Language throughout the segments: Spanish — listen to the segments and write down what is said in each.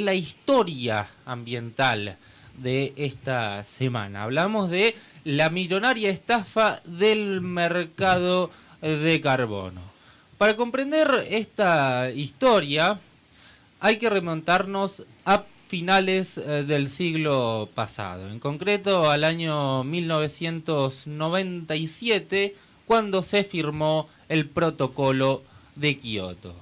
la historia ambiental de esta semana. Hablamos de la millonaria estafa del mercado de carbono. Para comprender esta historia hay que remontarnos a finales del siglo pasado, en concreto al año 1997, cuando se firmó el Protocolo de Kioto.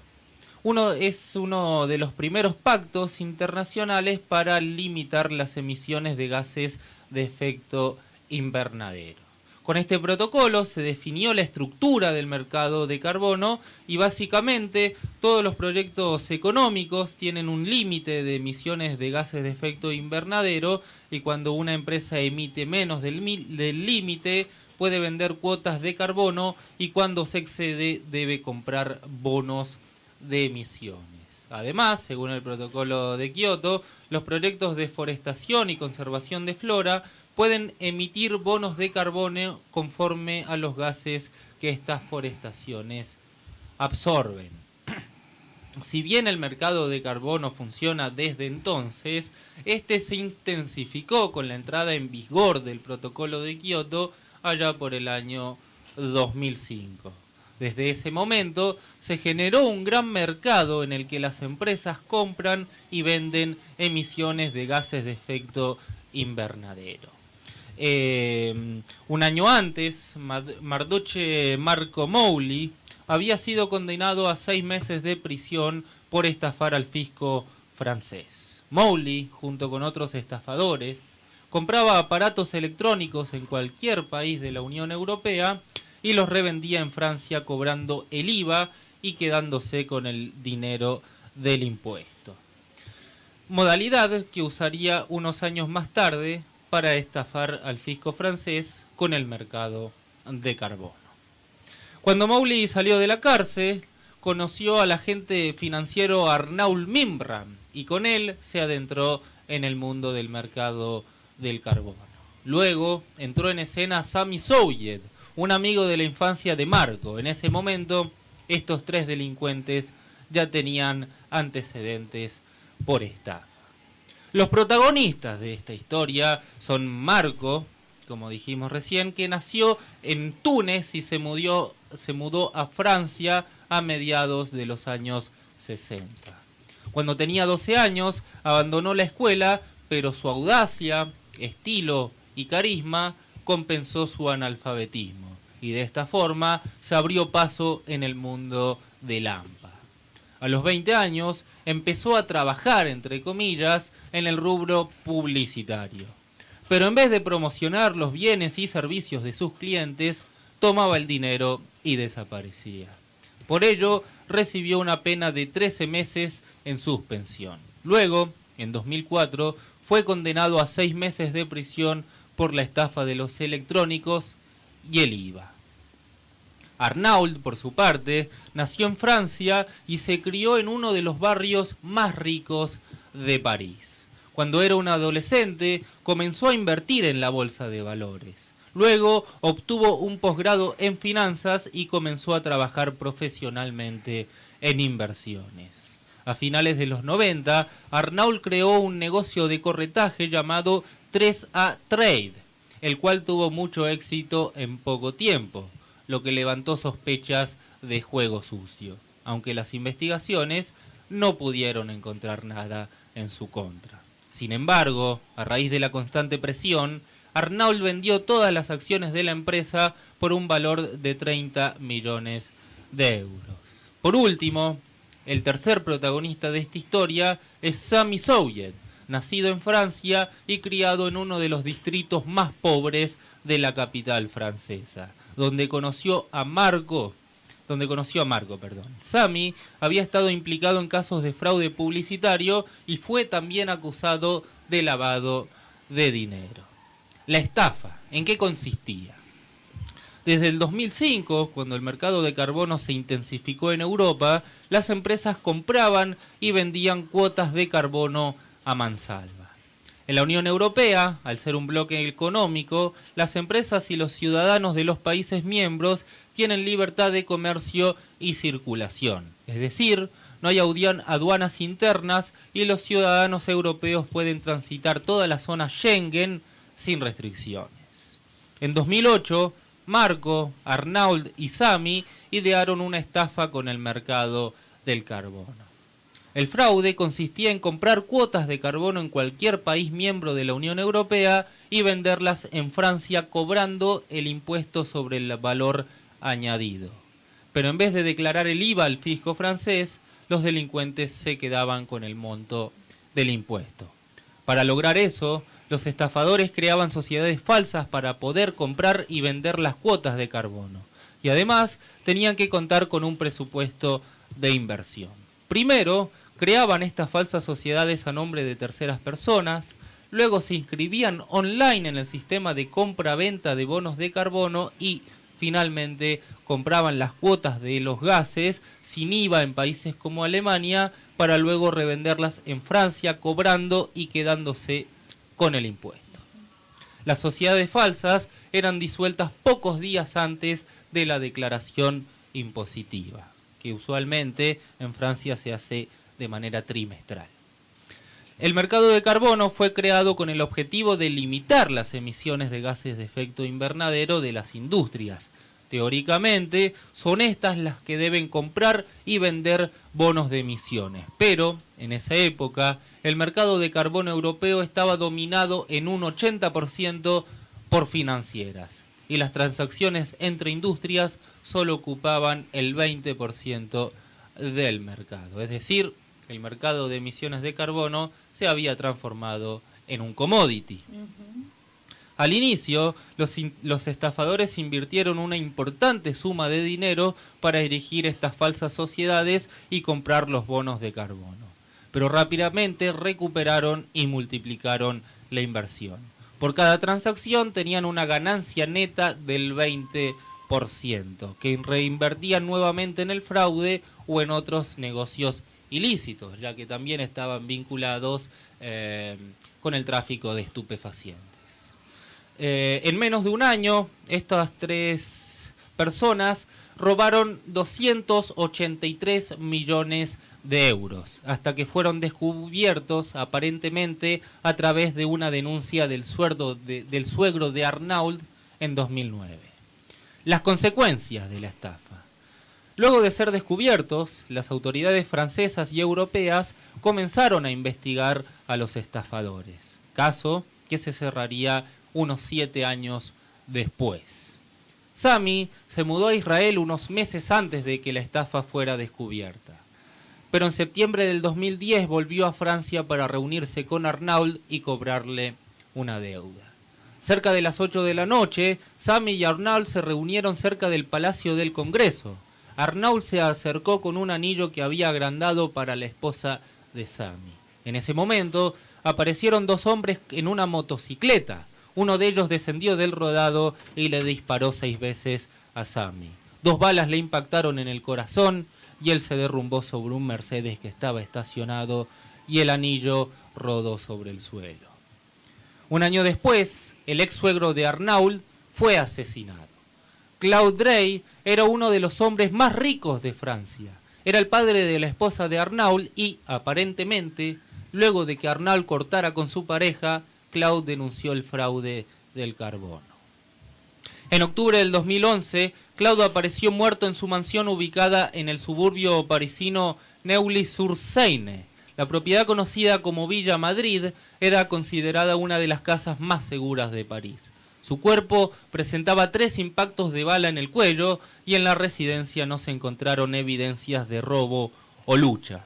Es uno de los primeros pactos internacionales para limitar las emisiones de gases de efecto invernadero. Con este protocolo se definió la estructura del mercado de carbono y básicamente todos los proyectos económicos tienen un límite de emisiones de gases de efecto invernadero, y cuando una empresa emite menos del límite puede vender cuotas de carbono, y cuando se excede debe comprar bonos de emisiones. Además, según el protocolo de Kioto, los proyectos de forestación y conservación de flora pueden emitir bonos de carbono conforme a los gases que estas forestaciones absorben. Si bien el mercado de carbono funciona desde entonces, este se intensificó con la entrada en vigor del protocolo de Kioto allá por el año 2005. Desde ese momento se generó un gran mercado en el que las empresas compran y venden emisiones de gases de efecto invernadero. Un año antes, Mardoche Marco Mowley había sido condenado a 6 meses de prisión por estafar al fisco francés. Mowley, junto con otros estafadores, compraba aparatos electrónicos en cualquier país de la Unión Europea y los revendía en Francia cobrando el IVA y quedándose con el dinero del impuesto. Modalidad que usaría unos años más tarde para estafar al fisco francés con el mercado de carbono. Cuando Mowley salió de la cárcel, conoció al agente financiero Arnaud Mimran y con él se adentró en el mundo del mercado del carbono. Luego entró en escena Sami Souied, un amigo de la infancia de Marco. En ese momento, estos 3 delincuentes ya tenían antecedentes por estafa. Los protagonistas de esta historia son Marco, como dijimos recién, que nació en Túnez y se mudó a Francia a mediados de los años 60. Cuando tenía 12 años, abandonó la escuela, pero su audacia, estilo y carisma compensó su analfabetismo, y de esta forma se abrió paso en el mundo del AMPA. A los 20 años empezó a trabajar, entre comillas, en el rubro publicitario. Pero en vez de promocionar los bienes y servicios de sus clientes, tomaba el dinero y desaparecía. Por ello, recibió una pena de 13 meses en suspensión. Luego, en 2004, fue condenado a 6 meses de prisión por la estafa de los electrónicos y el IVA. Arnaud, por su parte, nació en Francia y se crió en uno de los barrios más ricos de París. Cuando era un adolescente, comenzó a invertir en la bolsa de valores. Luego obtuvo un posgrado en finanzas y comenzó a trabajar profesionalmente en inversiones. A finales de los 90, Arnaud creó un negocio de corretaje llamado 3A Trade, el cual tuvo mucho éxito en poco tiempo, lo que levantó sospechas de juego sucio, aunque las investigaciones no pudieron encontrar nada en su contra. Sin embargo, a raíz de la constante presión, Arnaud vendió todas las acciones de la empresa por un valor de 30 millones de euros. Por último, el tercer protagonista de esta historia es Sami Souied, nacido en Francia y criado en uno de los distritos más pobres de la capital francesa, donde conoció a Marco. Sami había estado implicado en casos de fraude publicitario y fue también acusado de lavado de dinero. La estafa, ¿en qué consistía? Desde el 2005, cuando el mercado de carbono se intensificó en Europa, las empresas compraban y vendían cuotas de carbono a mansalva. En la Unión Europea, al ser un bloque económico, las empresas y los ciudadanos de los países miembros tienen libertad de comercio y circulación. Es decir, no hay aduanas internas y los ciudadanos europeos pueden transitar toda la zona Schengen sin restricciones. En 2008, Marco, Arnauld y Sami idearon una estafa con el mercado del carbono. El fraude consistía en comprar cuotas de carbono en cualquier país miembro de la Unión Europea y venderlas en Francia cobrando el impuesto sobre el valor añadido. Pero en vez de declarar el IVA al fisco francés, los delincuentes se quedaban con el monto del impuesto. Para lograr eso, los estafadores creaban sociedades falsas para poder comprar y vender las cuotas de carbono. Y además tenían que contar con un presupuesto de inversión. Primero, creaban estas falsas sociedades a nombre de terceras personas, luego se inscribían online en el sistema de compra-venta de bonos de carbono y finalmente compraban las cuotas de los gases sin IVA en países como Alemania para luego revenderlas en Francia cobrando y quedándose con el impuesto. Las sociedades falsas eran disueltas pocos días antes de la declaración impositiva, que usualmente en Francia se hace de manera trimestral. El mercado de carbono fue creado con el objetivo de limitar las emisiones de gases de efecto invernadero de las industrias. Teóricamente, son estas las que deben comprar y vender bonos de emisiones, pero en esa época el mercado de carbono europeo estaba dominado en un 80% por financieras y las transacciones entre industrias solo ocupaban el 20% del mercado, es decir, el mercado de emisiones de carbono se había transformado en un commodity. Al inicio, los estafadores invirtieron una importante suma de dinero para erigir estas falsas sociedades y comprar los bonos de carbono. Pero rápidamente recuperaron y multiplicaron la inversión. Por cada transacción tenían una ganancia neta del 20%, que reinvertían nuevamente en el fraude o en otros negocios ilícitos, ya que también estaban vinculados con el tráfico de estupefacientes. En menos de un año, estas tres personas robaron 283 millones de euros, hasta que fueron descubiertos aparentemente a través de una denuncia del suegro de Arnauld en 2009. Las consecuencias de la estafa. Luego de ser descubiertos, las autoridades francesas y europeas comenzaron a investigar a los estafadores, caso que se cerraría unos 7 años después. Sami se mudó a Israel unos meses antes de que la estafa fuera descubierta, pero en septiembre del 2010 volvió a Francia para reunirse con Arnauld y cobrarle una deuda. Cerca de las 8 de la noche, Sami y Arnauld se reunieron cerca del Palacio del Congreso. Arnauld se acercó con un anillo que había agrandado para la esposa de Sami. En ese momento aparecieron dos hombres en una motocicleta. Uno de ellos descendió del rodado y le disparó 6 veces a Sami. 2 balas le impactaron en el corazón y él se derrumbó sobre un Mercedes que estaba estacionado y el anillo rodó sobre el suelo. Un año después, el ex suegro de Arnauld fue asesinado. Claude Drey era uno de los hombres más ricos de Francia. Era el padre de la esposa de Arnauld y, aparentemente, luego de que Arnauld cortara con su pareja, Claude denunció el fraude del carbono. En octubre del 2011, Claude apareció muerto en su mansión ubicada en el suburbio parisino Neuilly-sur-Seine. La propiedad conocida como Villa Madrid era considerada una de las casas más seguras de París. Su cuerpo presentaba 3 impactos de bala en el cuello y en la residencia no se encontraron evidencias de robo o lucha.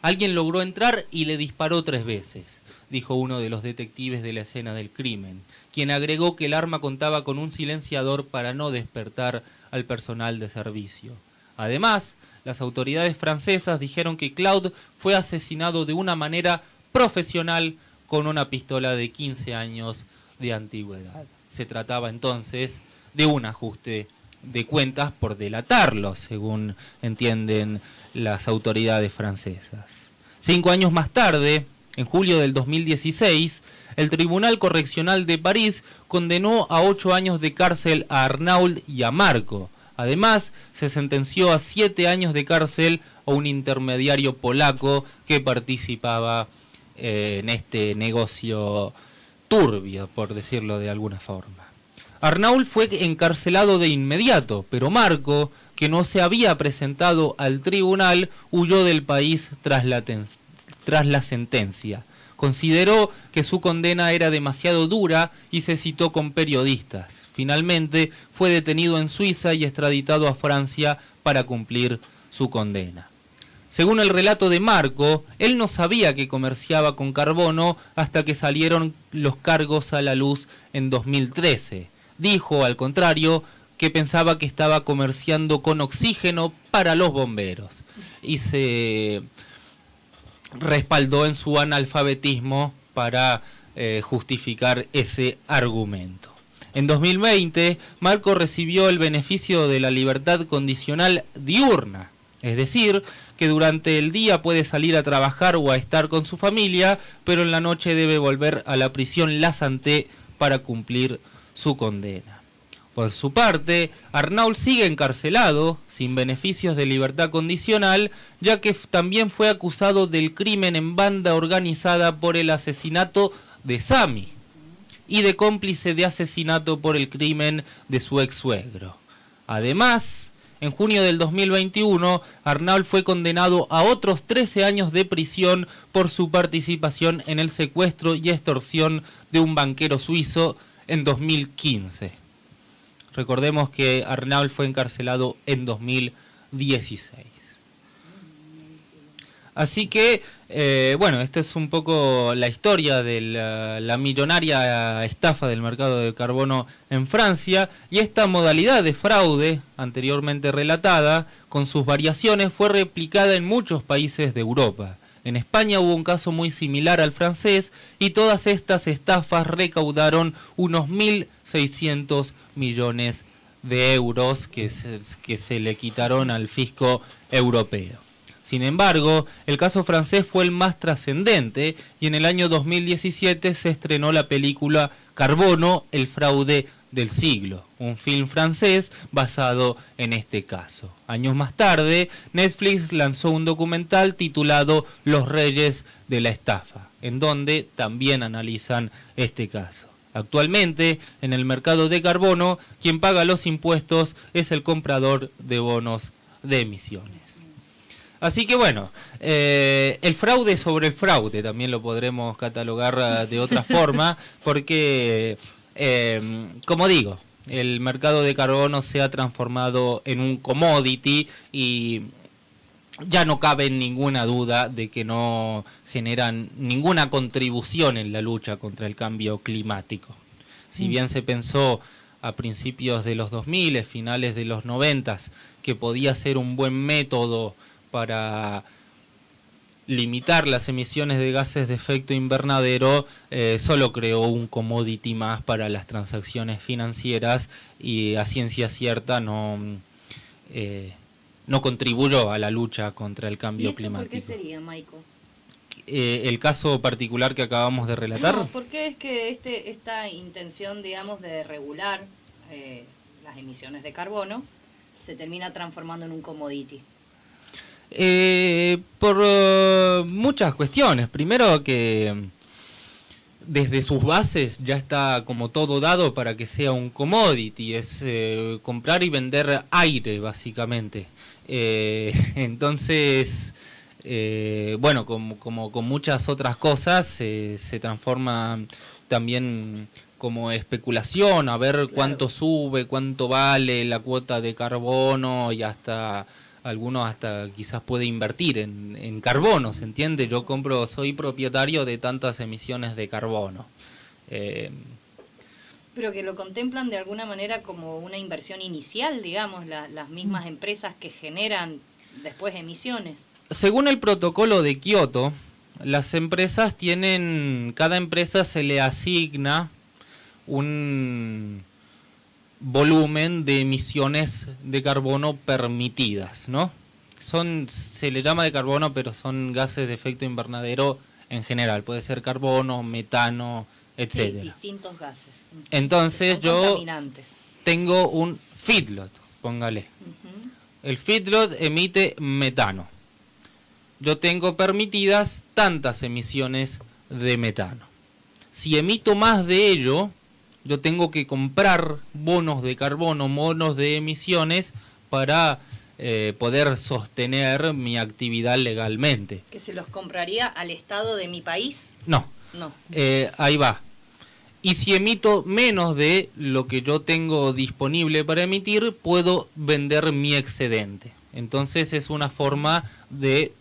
Alguien logró entrar y le disparó 3 veces, dijo uno de los detectives de la escena del crimen, quien agregó que el arma contaba con un silenciador para no despertar al personal de servicio. Además, las autoridades francesas dijeron que Claude fue asesinado de una manera profesional con una pistola de 15 años de antigüedad. Se trataba entonces de un ajuste de cuentas por delatarlo, según entienden las autoridades francesas. 5 años más tarde, en julio del 2016, el Tribunal Correccional de París condenó a 8 años de cárcel a Arnauld y a Marco, Además, se sentenció a 7 años de cárcel a un intermediario polaco que participaba en este negocio turbio, por decirlo de alguna forma. Arnault fue encarcelado de inmediato, pero Marco, que no se había presentado al tribunal, huyó del país tras la sentencia. Consideró que su condena era demasiado dura y se citó con periodistas. Finalmente fue detenido en Suiza y extraditado a Francia para cumplir su condena. Según el relato de Marco, él no sabía que comerciaba con carbono hasta que salieron los cargos a la luz en 2013. Dijo, al contrario, que pensaba que estaba comerciando con oxígeno para los bomberos y se respaldó en su analfabetismo para justificar ese argumento. En 2020, Marco recibió el beneficio de la libertad condicional diurna, es decir, que durante el día puede salir a trabajar o a estar con su familia, pero en la noche debe volver a la prisión La Santé para cumplir su condena. Por su parte, Arnault sigue encarcelado, sin beneficios de libertad condicional, ya que también fue acusado del crimen en banda organizada por el asesinato de Sami y de cómplice de asesinato por el crimen de su ex suegro. Además, en junio del 2021, Arnault fue condenado a otros 13 años de prisión por su participación en el secuestro y extorsión de un banquero suizo en 2015. Recordemos que Arnault fue encarcelado en 2016. Así que, bueno, esta es un poco la historia de la millonaria estafa del mercado de carbono en Francia, y esta modalidad de fraude, anteriormente relatada, con sus variaciones, fue replicada en muchos países de Europa. En España hubo un caso muy similar al francés y todas estas estafas recaudaron unos 1.600 millones de euros que se le quitaron al fisco europeo. Sin embargo, el caso francés fue el más trascendente y en el año 2017 se estrenó la película Carbono, el fraude del siglo, un film francés basado en este caso. Años más tarde, Netflix lanzó un documental titulado Los Reyes de la Estafa, en donde también analizan este caso. Actualmente, en el mercado de carbono, quien paga los impuestos es el comprador de bonos de emisiones. Así que bueno, el fraude sobre el fraude también lo podremos catalogar de otra forma, porque, como digo, el mercado de carbono se ha transformado en un commodity y ya no cabe ninguna duda de que no generan ninguna contribución en la lucha contra el cambio climático. Si bien se pensó a principios de los 2000, finales de los 90, que podía ser un buen método para limitar las emisiones de gases de efecto invernadero, solo creó un commodity más para las transacciones financieras y a ciencia cierta no contribuyó a la lucha contra el cambio climático. ¿Por qué sería, Maico? El caso particular que acabamos de relatar. No, ¿por qué es que esta intención, digamos, de regular las emisiones de carbono se termina transformando en un commodity? Por muchas cuestiones. Primero que desde sus bases ya está como todo dado para que sea un commodity, es comprar y vender aire básicamente. Entonces, bueno, como con muchas otras cosas, se transforma también como especulación, a ver cuánto sube, cuánto vale la cuota de carbono, y hasta algunos hasta quizás puede invertir en carbono, ¿se entiende? Yo soy propietario de tantas emisiones de carbono. Pero que lo contemplan de alguna manera como una inversión inicial, digamos, las mismas empresas que generan después emisiones. Según el protocolo de Kioto, las empresas cada empresa se le asigna un volumen de emisiones de carbono permitidas, ¿no? Se le llama de carbono, pero son gases de efecto invernadero en general. Puede ser carbono, metano, etcétera. Sí, distintos gases. Entonces yo tengo un feedlot. póngale. El feedlot emite metano. Yo tengo permitidas tantas emisiones de metano. Si emito más de ello, yo tengo que comprar bonos de carbono, bonos de emisiones para poder sostener mi actividad legalmente. ¿Que se los compraría al Estado de mi país? No. No. Ahí va. Y si emito menos de lo que yo tengo disponible para emitir, puedo vender mi excedente. Entonces es una forma de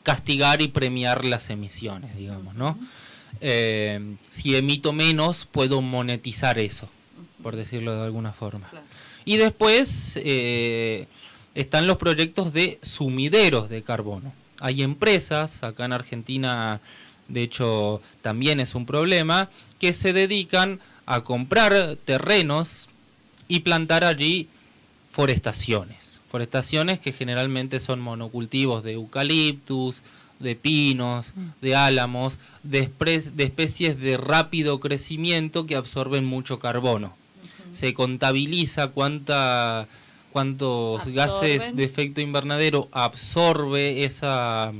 castigar y premiar las emisiones, digamos, ¿no? Si emito menos, puedo monetizar eso, por decirlo de alguna forma. Claro. Y después están los proyectos de sumideros de carbono. Hay empresas, acá en Argentina, de hecho, también es un problema, que se dedican a comprar terrenos y plantar allí forestaciones. Forestaciones que generalmente son monocultivos de eucaliptus, de pinos, de álamos, de especies de rápido crecimiento que absorben mucho carbono. Se contabiliza cuántos gases de efecto invernadero absorbe esa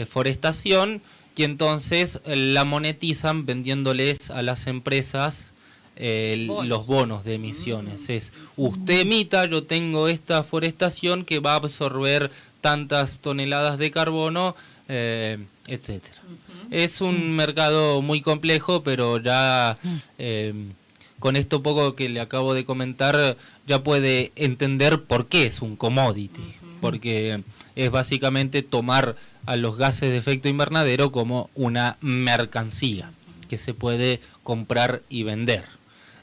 forestación, y entonces la monetizan vendiéndoles a las empresas los bonos de emisiones. Es, usted emita, yo tengo esta forestación que va a absorber tantas toneladas de carbono, etcétera. Es un mercado muy complejo, pero ya con esto poco que le acabo de comentar ya puede entender por qué es un commodity, porque es básicamente tomar a los gases de efecto invernadero como una mercancía que se puede comprar y vender.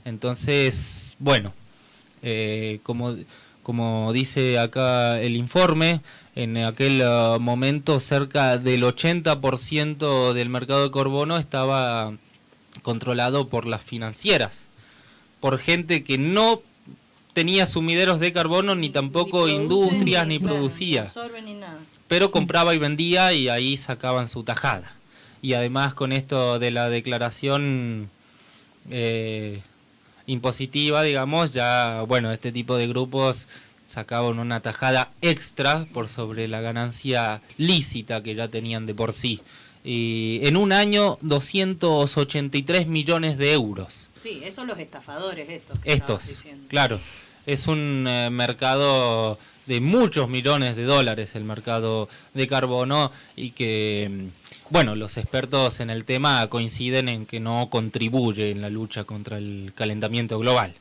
Entonces, bueno, como dice acá el informe, en aquel momento cerca del 80% del mercado de carbono estaba controlado por las financieras, por gente que no tenía sumideros de carbono, ni tampoco industrias, ni producía. No absorben ni nada. Pero compraba y vendía y ahí sacaban su tajada. Y además con esto de la declaración impositiva, digamos, ya, bueno, este tipo de grupos sacaban una tajada extra por sobre la ganancia lícita que ya tenían de por sí. Y en un año, 283 millones de euros. Sí, esos los estafadores estos. Claro. Es un mercado de muchos millones de dólares, el mercado de carbono, y que, bueno, los expertos en el tema coinciden en que no contribuye en la lucha contra el calentamiento global.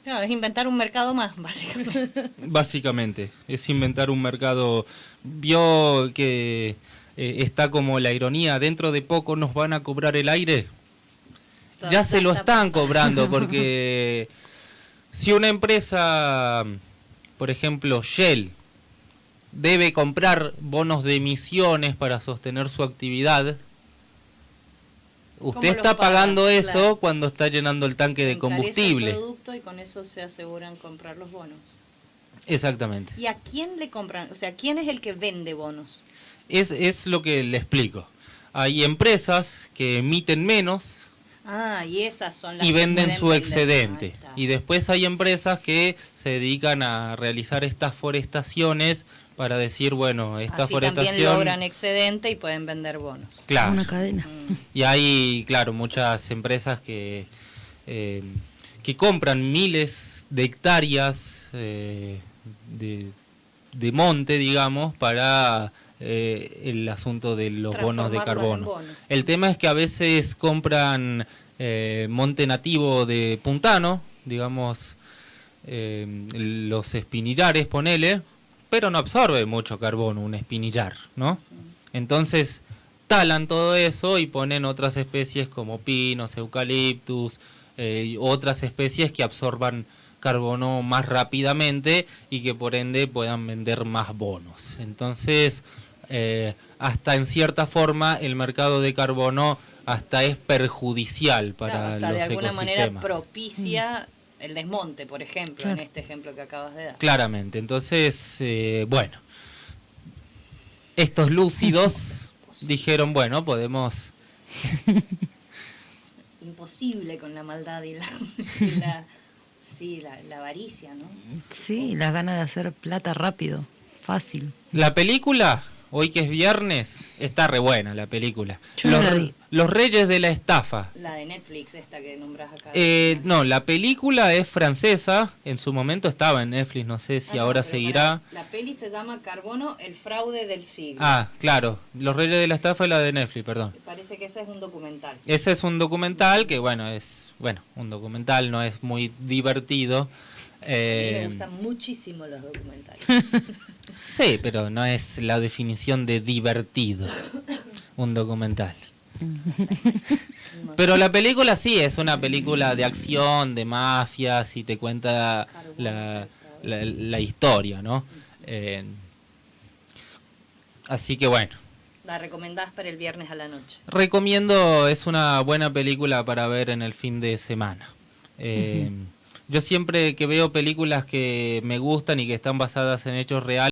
No, es inventar un mercado más, básicamente. Básicamente, es inventar un mercado. Vio que está como la ironía, dentro de poco nos van a cobrar el aire. Ya se lo están cobrando, porque si una empresa, por ejemplo Shell, debe comprar bonos de emisiones para sostener su actividad, usted está pagando eso, claro, cuando está llenando el tanque de combustible. El producto y con eso se aseguran comprar los bonos. Exactamente. ¿Y a quién le compran? O sea, ¿quién es el que vende bonos? Es lo que le explico. Hay empresas que emiten menos. Y esas son las y venden su excedente. Y después hay empresas que se dedican a realizar estas forestaciones para decir, bueno, esta así forestación... también logran excedente y pueden vender bonos. Claro. Una cadena. Y hay, claro, muchas empresas que compran miles de hectáreas de monte, digamos, para el asunto de los bonos de carbono. El tema es que a veces compran monte nativo de puntano, digamos, los espinillares, ponele, pero no absorbe mucho carbono un espinillar, ¿no? Entonces talan todo eso y ponen otras especies como pinos, eucaliptus, otras especies que absorban carbono más rápidamente y que por ende puedan vender más bonos. Entonces, hasta en cierta forma el mercado de carbono hasta es perjudicial para los ecosistemas. De alguna manera propicia el desmonte, por ejemplo, claro, en este ejemplo que acabas de dar. Claramente. Entonces, bueno, estos lúcidos dijeron, bueno, podemos... Imposible con la maldad y la Sí, la avaricia, ¿no? Sí, las ganas de hacer plata rápido, fácil. La película, hoy que es viernes, está re buena la película. Yo no la vi. Los Reyes de la Estafa. La de Netflix, esta que nombras acá. No, la película es francesa, en su momento estaba en Netflix, no sé si ahora pero seguirá. La peli se llama Carbono, el fraude del siglo. Ah, claro, Los Reyes de la Estafa es la de Netflix, perdón. Me parece que ese es un documental. Ese es un documental que, un documental, no es muy divertido. A mí me gustan muchísimo los documentales. Sí, pero no es la definición de divertido, un documental. Pero la película sí, es una película de acción, de mafias, y te cuenta la historia, ¿no? Así que bueno. La recomendás para el viernes a la noche. Recomiendo, es una buena película para ver en el fin de semana. Yo siempre que veo películas que me gustan y que están basadas en hechos reales,